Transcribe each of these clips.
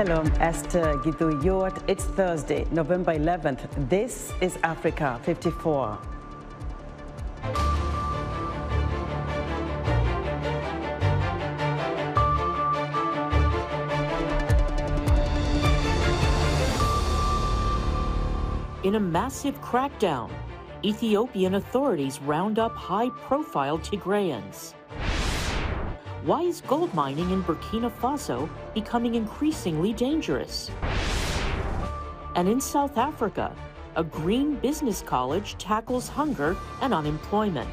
Hello, I'm Esther Githui-Ewart. It's Thursday, November 11th. This is Africa 54. In a massive crackdown, Ethiopian authorities round up high-profile Tigrayans. Why is gold mining in Burkina Faso becoming increasingly dangerous? And in South Africa, a green business college tackles hunger and unemployment.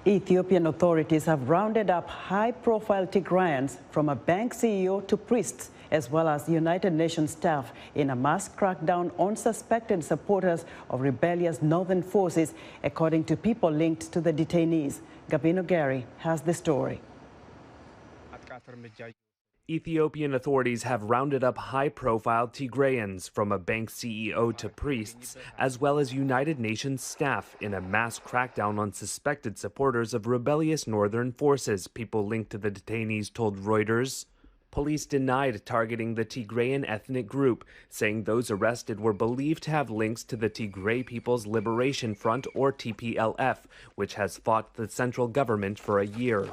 Ethiopian authorities have rounded up high-profile Tigrayans, from a bank CEO to priests, as well as United Nations staff, in a mass crackdown on suspected supporters of rebellious northern forces, according to people linked to the detainees. Gabino Gary has the story. Ethiopian authorities have rounded up high-profile Tigrayans, from a bank CEO to priests, as well as United Nations staff, in a mass crackdown on suspected supporters of rebellious northern forces, people linked to the detainees told Reuters. Police denied targeting the Tigrayan ethnic group, saying those arrested were believed to have links to the Tigray People's Liberation Front, or TPLF, which has fought the central government for a year.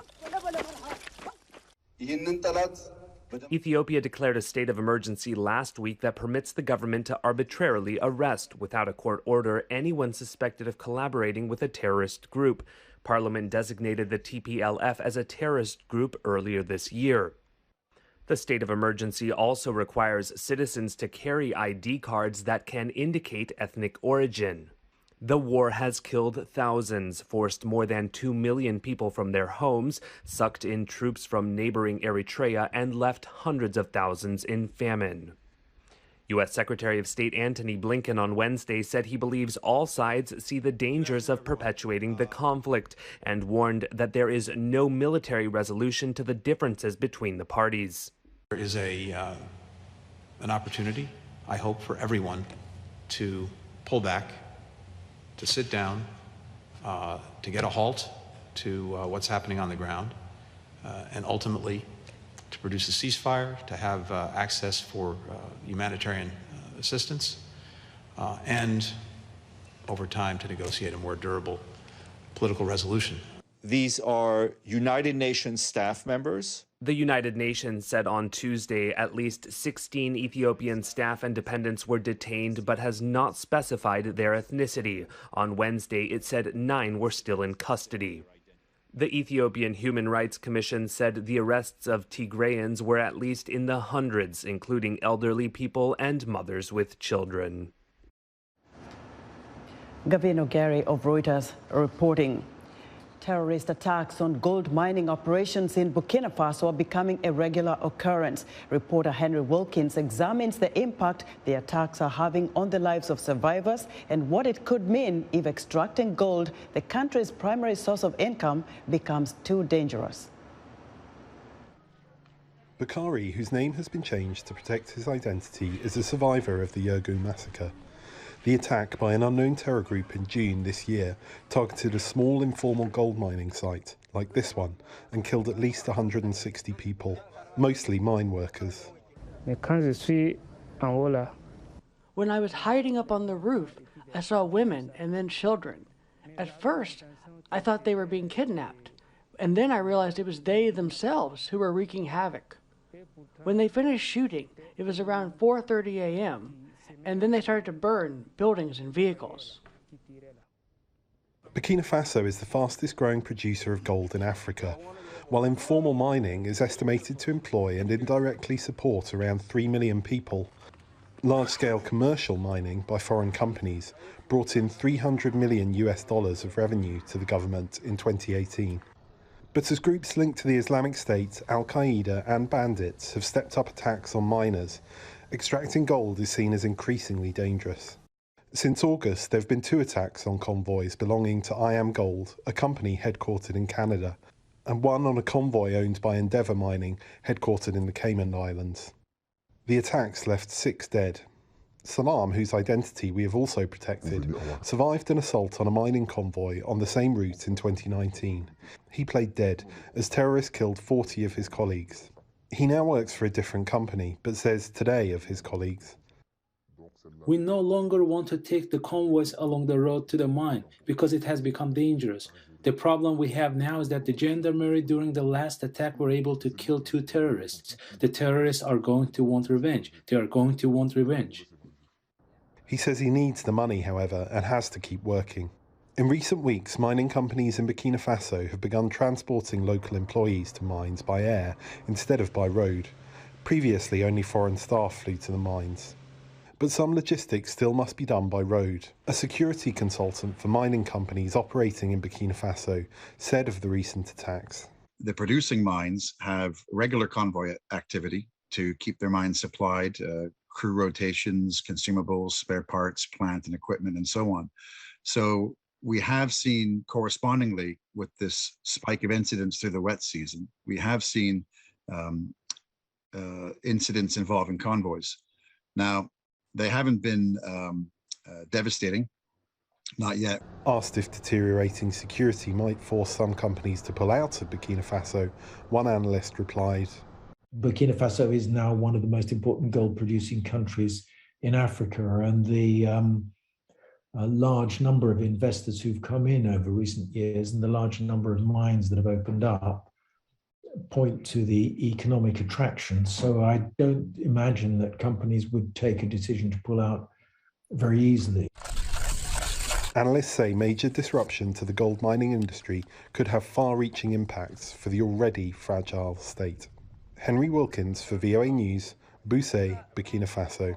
Ethiopia declared a state of emergency last week that permits the government to arbitrarily arrest, without a court order, anyone suspected of collaborating with a terrorist group. Parliament designated the TPLF as a terrorist group earlier this year. The state of emergency also requires citizens to carry ID cards that can indicate ethnic origin. The war has killed thousands, forced more than 2 million people from their homes, sucked in troops from neighboring Eritrea, and left hundreds of thousands in famine. U.S. Secretary of State Antony Blinken on Wednesday said he believes all sides see the dangers of perpetuating the conflict, and warned that there is no military resolution to the differences between the parties. There is an opportunity, I hope, for everyone to pull back, to sit down, to get a halt to what's happening on the ground, and ultimately to produce a ceasefire, to have access for humanitarian assistance, and over time to negotiate a more durable political resolution. These are United Nations staff members. The United Nations said on Tuesday at least 16 Ethiopian staff and dependents were detained, but has not specified their ethnicity. On Wednesday, it said 9 were still in custody. The Ethiopian Human Rights Commission said the arrests of Tigrayans were at least in the hundreds, including elderly people and mothers with children. Gabino Gary of Reuters reporting. Terrorist attacks on gold mining operations in Burkina Faso are becoming a regular occurrence. Reporter Henry Wilkins examines the impact the attacks are having on the lives of survivors and what it could mean if extracting gold, the country's primary source of income, becomes too dangerous. Bakari, whose name has been changed to protect his identity, is a survivor of the Yurgu massacre. The attack by an unknown terror group in June this year targeted a small informal gold mining site, like this one, and killed at least 160 people, mostly mine workers. When I was hiding up on the roof, I saw women and then children. At first, I thought they were being kidnapped, and then I realized it was they themselves who were wreaking havoc. When they finished shooting, it was around 4:30 a.m., and then they started to burn buildings and vehicles. Burkina Faso is the fastest growing producer of gold in Africa, while informal mining is estimated to employ and indirectly support around 3 million people. Large-scale commercial mining by foreign companies brought in $300 million of revenue to the government in 2018. But as groups linked to the Islamic State, Al-Qaeda and bandits have stepped up attacks on miners, extracting gold is seen as increasingly dangerous. Since August, there have been 2 attacks on convoys belonging to I Am Gold, a company headquartered in Canada, and one on a convoy owned by Endeavour Mining, headquartered in the Cayman Islands. The attacks left 6 dead. Salam, whose identity we have also protected, survived an assault on a mining convoy on the same route in 2019. He played dead as terrorists killed 40 of his colleagues. He now works for a different company, but says today of his colleagues, "We no longer want to take the convoys along the road to the mine because it has become dangerous. The problem we have now is that the gendarmerie during the last attack were able to kill 2 terrorists. The terrorists are going to want revenge. They are going to want revenge." He says he needs the money, however, and has to keep working. In recent weeks, mining companies in Burkina Faso have begun transporting local employees to mines by air instead of by road. Previously, only foreign staff flew to the mines. But some logistics still must be done by road. A security consultant for mining companies operating in Burkina Faso said of the recent attacks, "The producing mines have regular convoy activity to keep their mines supplied, crew rotations, consumables, spare parts, plant and equipment, and so on. So we have seen, correspondingly with this spike of incidents through the wet season, we have seen incidents involving convoys. Now, they haven't been devastating, not yet." Asked if deteriorating security might force some companies to pull out of Burkina Faso, one analyst replied, "Burkina Faso is now one of the most important gold-producing countries in Africa, and the large number of investors who've come in over recent years and the large number of mines that have opened up point to the economic attraction. So I don't imagine that companies would take a decision to pull out very easily." Analysts say major disruption to the gold mining industry could have far-reaching impacts for the already fragile state. Henry Wilkins for VOA News, Usaid, Burkina Faso.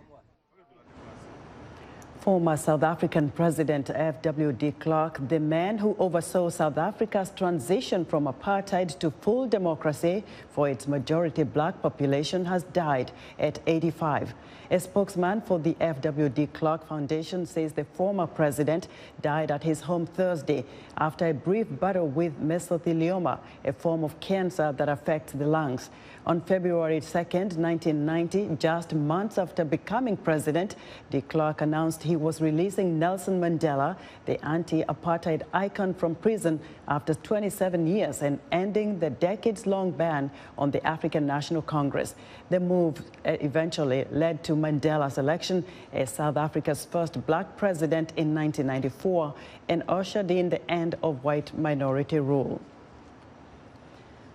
Former South African President F.W. de Klerk, the man who oversaw South Africa's transition from apartheid to full democracy for its majority black population, has died at 85. A spokesman for the F.W. de Klerk Foundation says the former president died at his home Thursday after a brief battle with mesothelioma, a form of cancer that affects the lungs. On February 2nd, 1990, just months after becoming president, de Klerk announced he was releasing Nelson Mandela, the anti-apartheid icon, from prison after 27 years and ending the decades-long ban on the African National Congress. The move eventually led to Mandela's election as South Africa's first black president in 1994 and ushered in the end of white minority rule.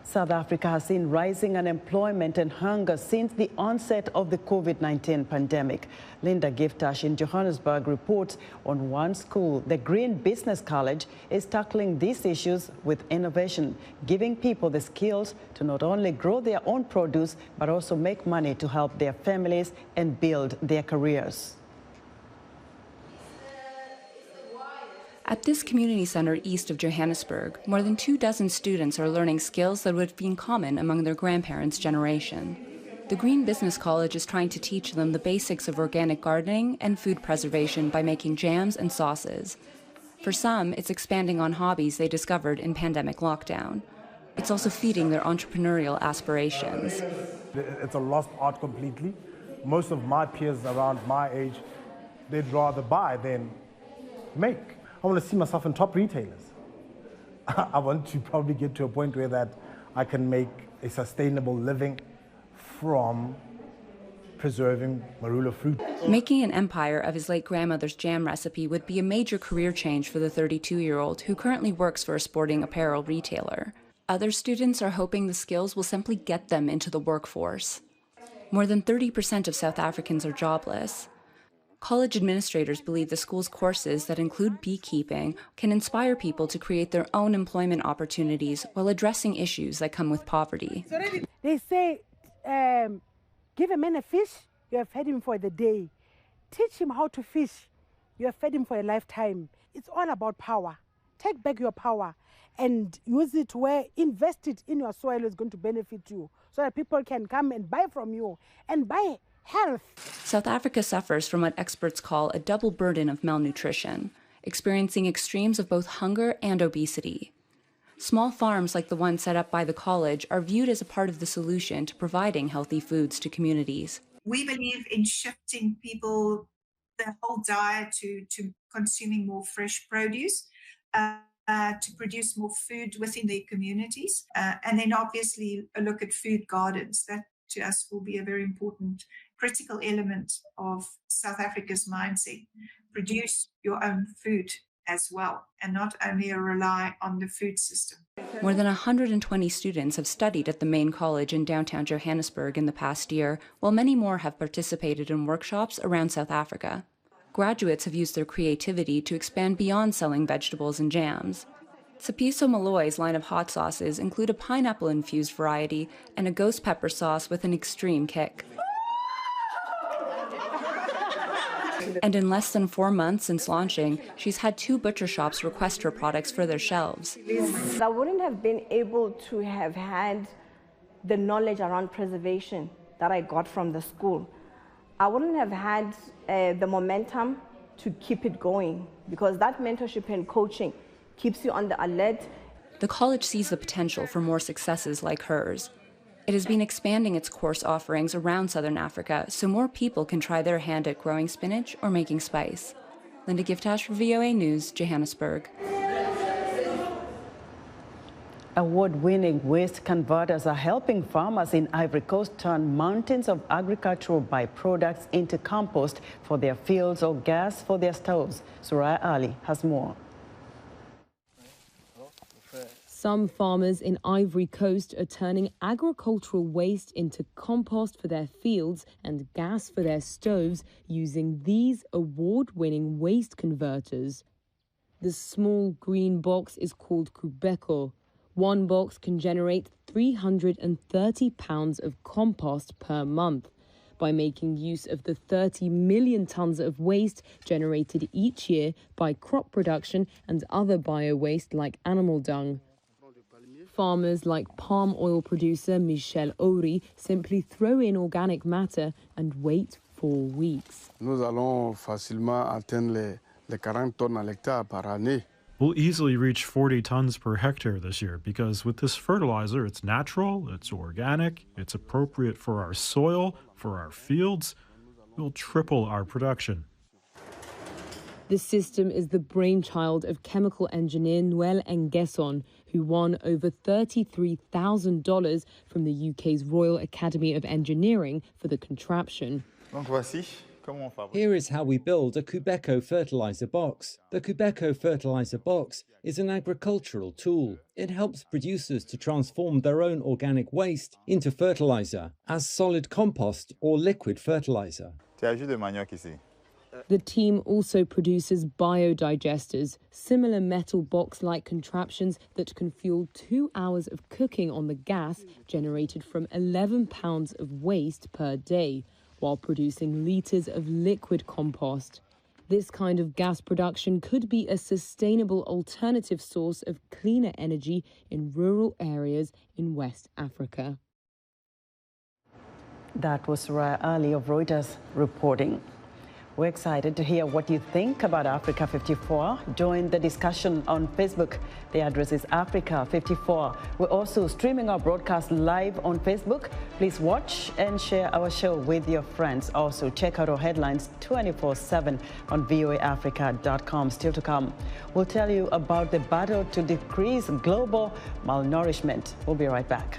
South Africa has seen rising unemployment and hunger since the onset of the COVID-19 pandemic. Linda Giftash in Johannesburg reports on one school, the Green Business College, is tackling these issues with innovation, giving people the skills to not only grow their own produce, but also make money to help their families and build their careers. At this community center east of Johannesburg, more than 24 students are learning skills that would have been common among their grandparents' generation. The Green Business College is trying to teach them the basics of organic gardening and food preservation by making jams and sauces. For some, it's expanding on hobbies they discovered in pandemic lockdown. It's also feeding their entrepreneurial aspirations. It's a lost art completely. Most of my peers around my age, they'd rather buy than make. I want to see myself in top retailers. I want to probably get to a point where that I can make a sustainable living from preserving marula fruit. Making an empire of his late grandmother's jam recipe would be a major career change for the 32-year-old who currently works for a sporting apparel retailer. Other students are hoping the skills will simply get them into the workforce. More than 30% of South Africans are jobless. College administrators believe the school's courses that include beekeeping can inspire people to create their own employment opportunities while addressing issues that come with poverty. They say, give a man a fish, you have fed him for the day. Teach him how to fish, you have fed him for a lifetime. It's all about power. Take back your power and use it where, invest it in your soil is going to benefit you so that people can come and buy from you and buy health. South Africa suffers from what experts call a double burden of malnutrition, experiencing extremes of both hunger and obesity. Small farms like the one set up by the college are viewed as a part of the solution to providing healthy foods to communities. We believe in shifting people the whole diet to consuming more fresh produce, to produce more food within their communities, and then obviously a look at food gardens. That to us will be a very important critical element of South Africa's mindset. Produce your own food as well, and not only rely on the food system. More than 120 students have studied at the main college in downtown Johannesburg in the past year, while many more have participated in workshops around South Africa. Graduates have used their creativity to expand beyond selling vegetables and jams. Sapiso Malloy's line of hot sauces include a pineapple-infused variety and a ghost pepper sauce with an extreme kick. And in less than 4 months since launching, she's had 2 butcher shops request her products for their shelves. I wouldn't have been able to have had the knowledge around preservation that I got from the school. I wouldn't have had the momentum to keep it going, because that mentorship and coaching keeps you on the alert. The college sees the potential for more successes like hers. It has been expanding its course offerings around Southern Africa so more people can try their hand at growing spinach or making spice. Linda Giftash for VOA News, Johannesburg. Award-winning waste converters are helping farmers in Ivory Coast turn mountains of agricultural byproducts into compost for their fields or gas for their stoves. Soraya Ali has more. Some farmers in Ivory Coast are turning agricultural waste into compost for their fields and gas for their stoves using these award-winning waste converters. The small green box is called Kubeko. One box can generate 330 pounds of compost per month. By making use of the 30 million tons of waste generated each year by crop production and other bio-waste like animal dung. Farmers like palm oil producer Michel Ori simply throw in organic matter and wait for weeks. Nous allons facilement atteindre les 40 tonnes à l'hectare par année. We'll easily reach 40 tons per hectare this year because with this fertilizer, it's natural, it's organic, it's appropriate for our soil, for our fields. We'll triple our production. The system is the brainchild of chemical engineer Noel Engesson, who won over $33,000 from the UK's Royal Academy of Engineering for the contraption. Here is how we build a Kubeko fertilizer box. The Kubeko fertilizer box is an agricultural tool. It helps producers to transform their own organic waste into fertilizer as solid compost or liquid fertilizer. The team also produces biodigesters, similar metal box-like contraptions that can fuel 2 hours of cooking on the gas generated from 11 pounds of waste per day, while producing litres of liquid compost. This kind of gas production could be a sustainable alternative source of cleaner energy in rural areas in West Africa. That was Soraya Ali of Reuters reporting. We're excited to hear what you think about Africa 54. Join the discussion on Facebook. The address is Africa 54. We're also streaming our broadcast live on Facebook. Please watch and share our show with your friends. Also, check out our headlines 24/7 on voaafrica.com. Still to come, we'll tell you about the battle to decrease global malnourishment. We'll be right back.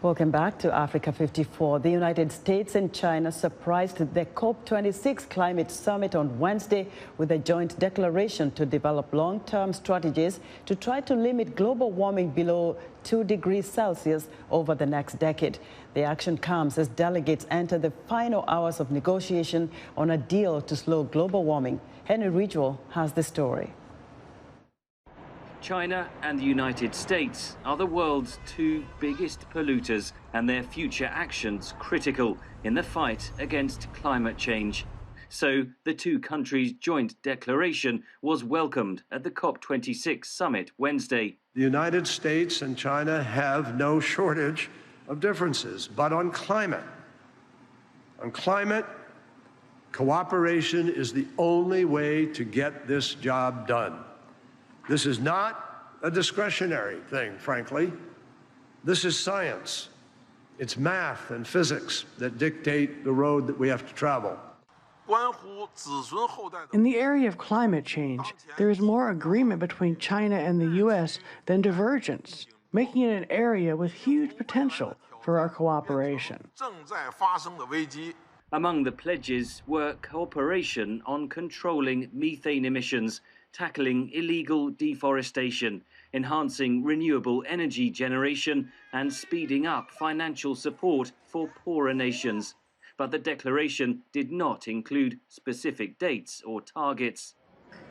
Welcome back to Africa 54. The United States and China surprised the COP26 climate summit on Wednesday with a joint declaration to develop long-term strategies to try to limit global warming below 2 degrees Celsius over the next decade. The action comes as delegates enter the final hours of negotiation on a deal to slow global warming. Henry Ridgewell has the story. China and the United States are the world's two biggest polluters, and their future actions critical in the fight against climate change. So the two countries' joint declaration was welcomed at the COP26 summit Wednesday. The United States and China have no shortage of differences, but on climate, cooperation is the only way to get this job done. This is not a discretionary thing, frankly. This is science. It's math and physics that dictate the road that we have to travel. In the area of climate change, there is more agreement between China and the U.S. than divergence, making it an area with huge potential for our cooperation. Among the pledges were cooperation on controlling methane emissions, tackling illegal deforestation, enhancing renewable energy generation, and speeding up financial support for poorer nations. But the declaration did not include specific dates or targets.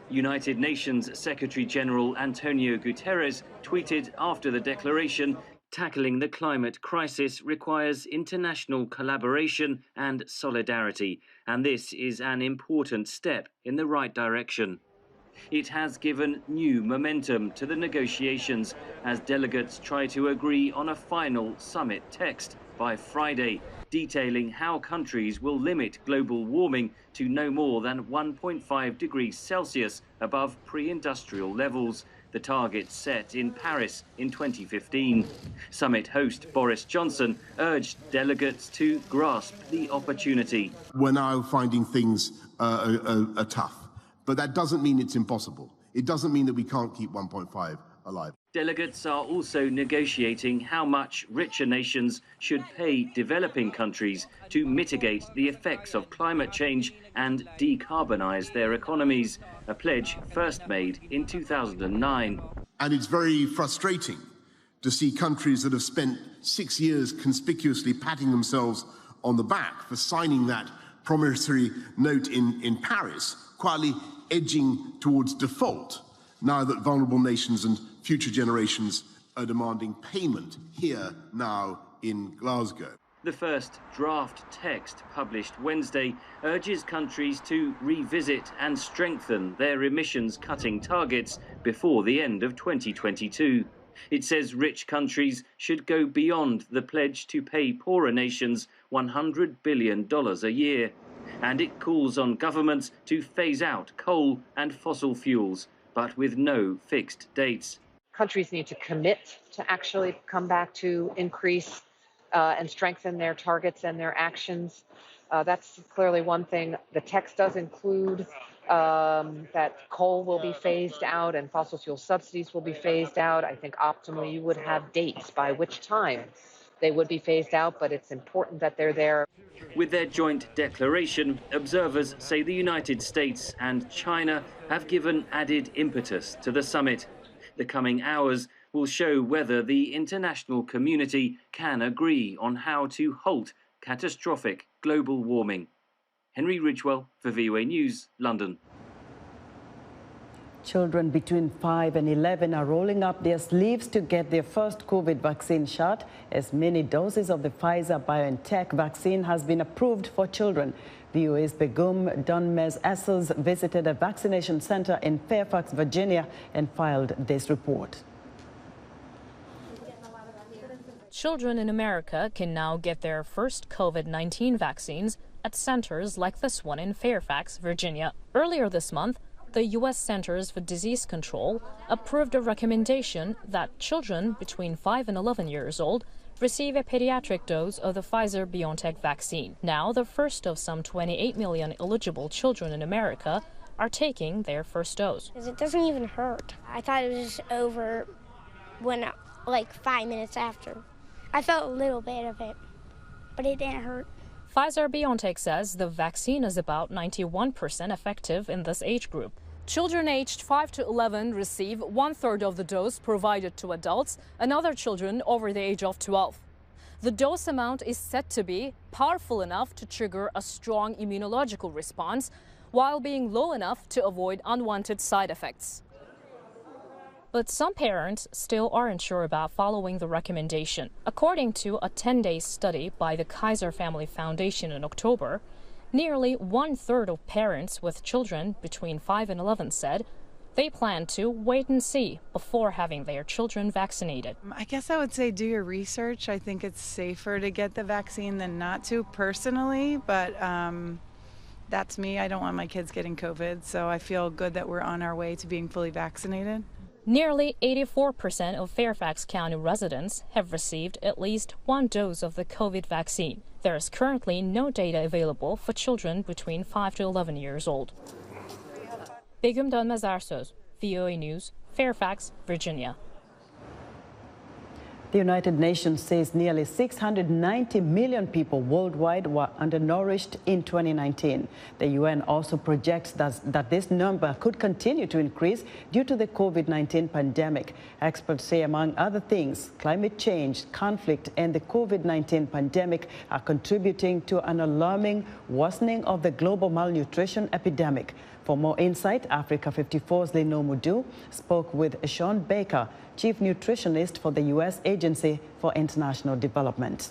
United Nations Secretary-General Antonio Guterres tweeted after the declaration, "Tackling the climate crisis requires international collaboration and solidarity, and this is an important step in the right direction." It has given new momentum to the negotiations as delegates try to agree on a final summit text by Friday, detailing how countries will limit global warming to no more than 1.5 degrees Celsius above pre-industrial levels, the target set in Paris in 2015. Summit host Boris Johnson urged delegates to grasp the opportunity. We're now finding things are tough. But that doesn't mean it's impossible. It doesn't mean that we can't keep 1.5 alive. Delegates are also negotiating how much richer nations should pay developing countries to mitigate the effects of climate change and decarbonize their economies, a pledge first made in 2009. And it's very frustrating to see countries that have spent 6 years conspicuously patting themselves on the back for signing that promissory note in Paris, quietly edging towards default now that vulnerable nations and future generations are demanding payment here now in Glasgow. The first draft text published Wednesday urges countries to revisit and strengthen their emissions-cutting targets before the end of 2022. It says rich countries should go beyond the pledge to pay poorer nations $100 billion a year. And it calls on governments to phase out coal and fossil fuels, but with no fixed dates. Countries need to commit to actually come back to increase and strengthen their targets and their actions. That's clearly one thing. The text does include that coal will be phased out and fossil fuel subsidies will be phased out. I think optimally you would have dates by which time they would be phased out, but it's important that they're there. With their joint declaration, observers say the United States and China have given added impetus to the summit. The coming hours will show whether the international community can agree on how to halt catastrophic global warming. Henry Ridgewell for VOA News, London. Children between 5 and 11 are rolling up their sleeves to get their first COVID vaccine shot, as many doses of the Pfizer-BioNTech vaccine has been approved for children. VOA's Begum Dunmez-Essels visited a vaccination center in Fairfax, Virginia, and filed this report. Children in America can now get their first COVID-19 vaccines at centers like this one in Fairfax, Virginia. Earlier this month, the U.S. Centers for Disease Control approved a recommendation that children between 5 and 11 years old receive a pediatric dose of the Pfizer-BioNTech vaccine. Now, the first of some 28 million eligible children in America are taking their first dose. It doesn't even hurt. I thought it was just over when, like 5 minutes after. I felt a little bit of it, but it didn't hurt. Pfizer-BioNTech says the vaccine is about 91% effective in this age group. Children aged 5 to 11 receive 1/3 of the dose provided to adults and other children over the age of 12. The dose amount is said to be powerful enough to trigger a strong immunological response while being low enough to avoid unwanted side effects. But some parents still aren't sure about following the recommendation. According to a 10-day study by the Klerk Family Foundation in October, nearly 1/3 of parents with children between 5 and 11 said they plan to wait and see before having their children vaccinated. I guess I would say do your research. I think it's safer to get the vaccine than not to personally, but that's me. I don't want my kids getting COVID, so I feel good that we're on our way to being fully vaccinated. Nearly 84% of Fairfax County residents have received at least one dose of the COVID vaccine. There is currently no data available for children between 5 to 11 years old. Begüm Dönmez Ersöz, VOA News, Fairfax, Virginia. The United Nations says nearly 690 million people worldwide were undernourished in 2019. The UN also projects that this number could continue to increase due to the COVID-19 pandemic. Experts say, among other things, climate change, conflict, and the COVID-19 pandemic are contributing to an alarming worsening of the global malnutrition epidemic. For more insight, Africa 54's Lino Mudu spoke with Sean Baker, Chief Nutritionist for the U.S. Agency for International Development.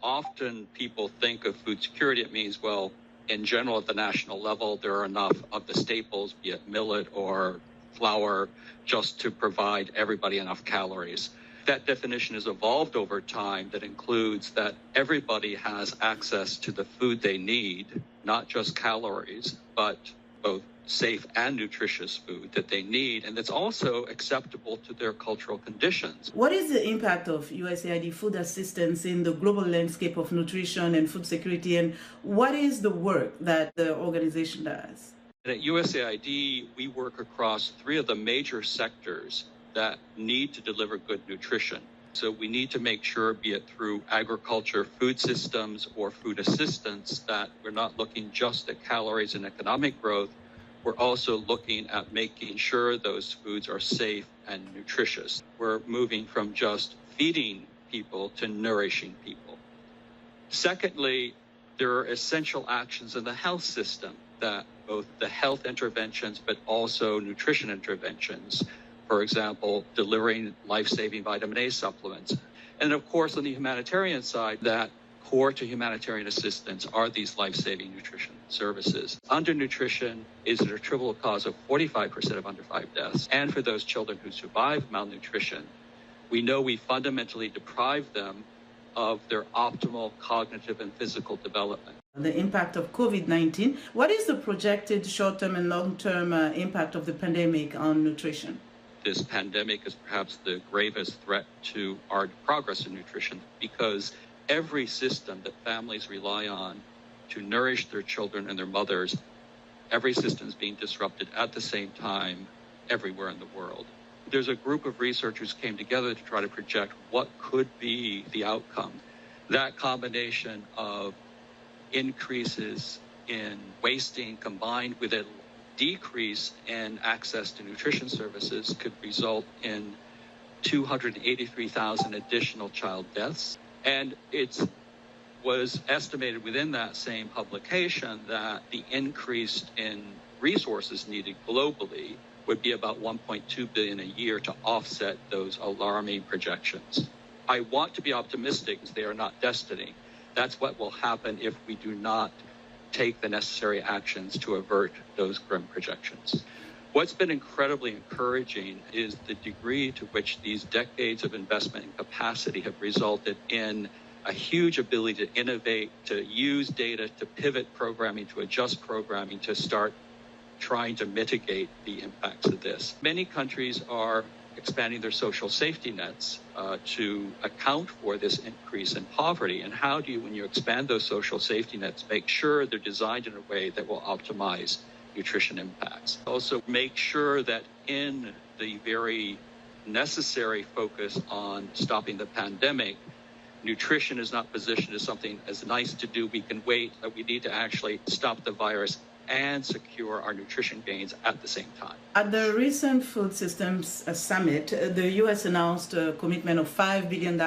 Often people think of food security, it means, well, in general at the national level, there are enough of the staples, be it millet or flour, just to provide everybody enough calories. That definition has evolved over time that includes that everybody has access to the food they need, not just calories, but both safe and nutritious food that they need, and that's also acceptable to their cultural conditions. What is the impact of USAID food assistance in the global landscape of nutrition and food security, and what is the work that the organization does? And at USAID, we work across 3 of the major sectors that need to deliver good nutrition. So we need to make sure, be it through agriculture, food systems, or food assistance, that we're not looking just at calories and economic growth. We're also looking at making sure those foods are safe and nutritious. We're moving from just feeding people to nourishing people. Secondly, there are essential actions in the health system that both the health interventions, but also nutrition interventions. For example, delivering life-saving vitamin A supplements. And of course, on the humanitarian side, that core to humanitarian assistance are these life-saving nutrition services. Undernutrition is an attributable cause of 45% of under 5 deaths. And for those children who survive malnutrition, we know we fundamentally deprive them of their optimal cognitive and physical development. The impact of COVID-19. What is the projected short-term and long-term impact of the pandemic on nutrition? This pandemic is perhaps the gravest threat to our progress in nutrition, because every system that families rely on to nourish their children and their mothers, every system is being disrupted at the same time everywhere in the world. There's a group of researchers came together to try to project what could be the outcome. That combination of increases in wasting combined with a decrease in access to nutrition services could result in 283,000 additional child deaths. And it was estimated within that same publication that the increase in resources needed globally would be about $1.2 billion a year to offset those alarming projections. I want to be optimistic, as they are not destiny. That's what will happen if we do not take the necessary actions to avert those grim projections. What's been incredibly encouraging is the degree to which these decades of investment in capacity have resulted in a huge ability to innovate, to use data, to pivot programming, to adjust programming, to start trying to mitigate the impacts of this. Many countries are expanding their social safety nets to account for this increase in poverty. And how do you, when you expand those social safety nets, make sure they're designed in a way that will optimize nutrition impacts? Also make sure that in the very necessary focus on stopping the pandemic, nutrition is not positioned as something as nice to do. We can wait, but we need to actually stop the virus and secure our nutrition gains at the same time. At the recent Food Systems Summit, the U.S. announced a commitment of $5 billion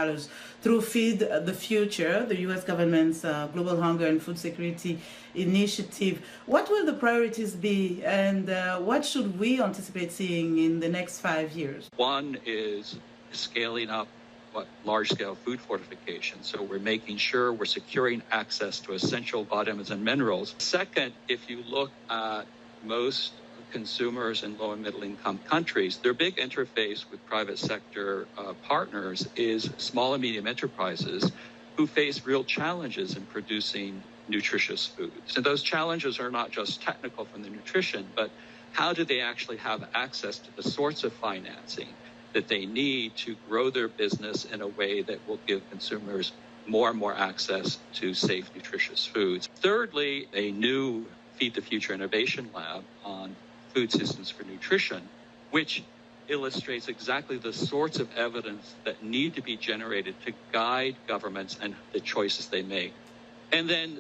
through Feed the Future, the U.S. government's global hunger and food security initiative. What will the priorities be, and what should we anticipate seeing in the next 5 years? One is scaling up large-scale food fortification. So we're making sure we're securing access to essential vitamins and minerals. Second, if you look at most consumers in low and middle income countries, their big interface with private sector partners is small and medium enterprises who face real challenges in producing nutritious foods. And those challenges are not just technical from the nutrition, but how do they actually have access to the sorts of financing that they need to grow their business in a way that will give consumers more and more access to safe, nutritious foods. Thirdly, a new Feed the Future Innovation Lab on food systems for nutrition, which illustrates exactly the sorts of evidence that need to be generated to guide governments and the choices they make. And then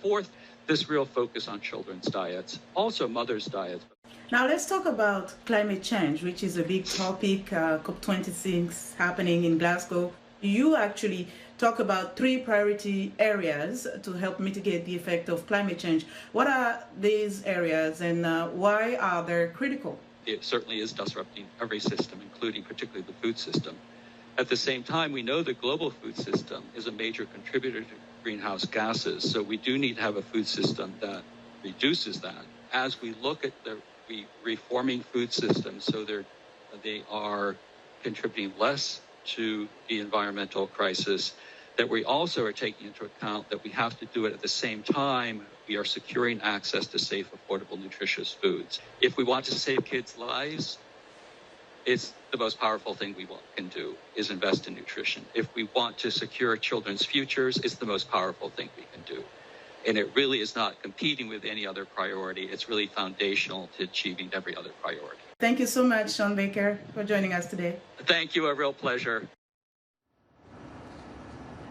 fourth, this real focus on children's diets, also mothers' diets. Now let's talk about climate change, which is a big topic, COP26 happening in Glasgow. You actually talk about 3 priority areas to help mitigate the effect of climate change. What are these areas, and why are they critical? It certainly is disrupting every system, including particularly the food system. At the same time, we know the global food system is a major contributor to greenhouse gases, so we do need to have a food system that reduces that. As we look at the reforming food systems so they are contributing less to the environmental crisis, that we also are taking into account that we have to do it at the same time we are securing access to safe, affordable, nutritious foods. If we want to save kids' lives, it's the most powerful thing we can do is invest in nutrition. If we want to secure children's futures, it's the most powerful thing we can do. And it really is not competing with any other priority. It's really foundational to achieving every other priority. Thank you so much, Sean Baker, for joining us today. Thank you, a real pleasure.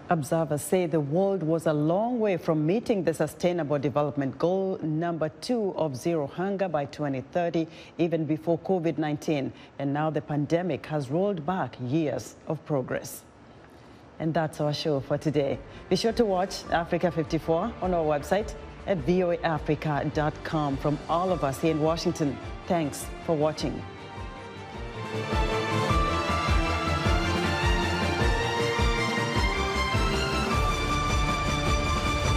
Observers say the world was a long way from meeting the Sustainable Development Goal number 2 of zero hunger by 2030, even before COVID-19. And now the pandemic has rolled back years of progress. And that's our show for today. Be sure to watch Africa 54 on our website at voaafrica.com. From all of us here in Washington, thanks for watching.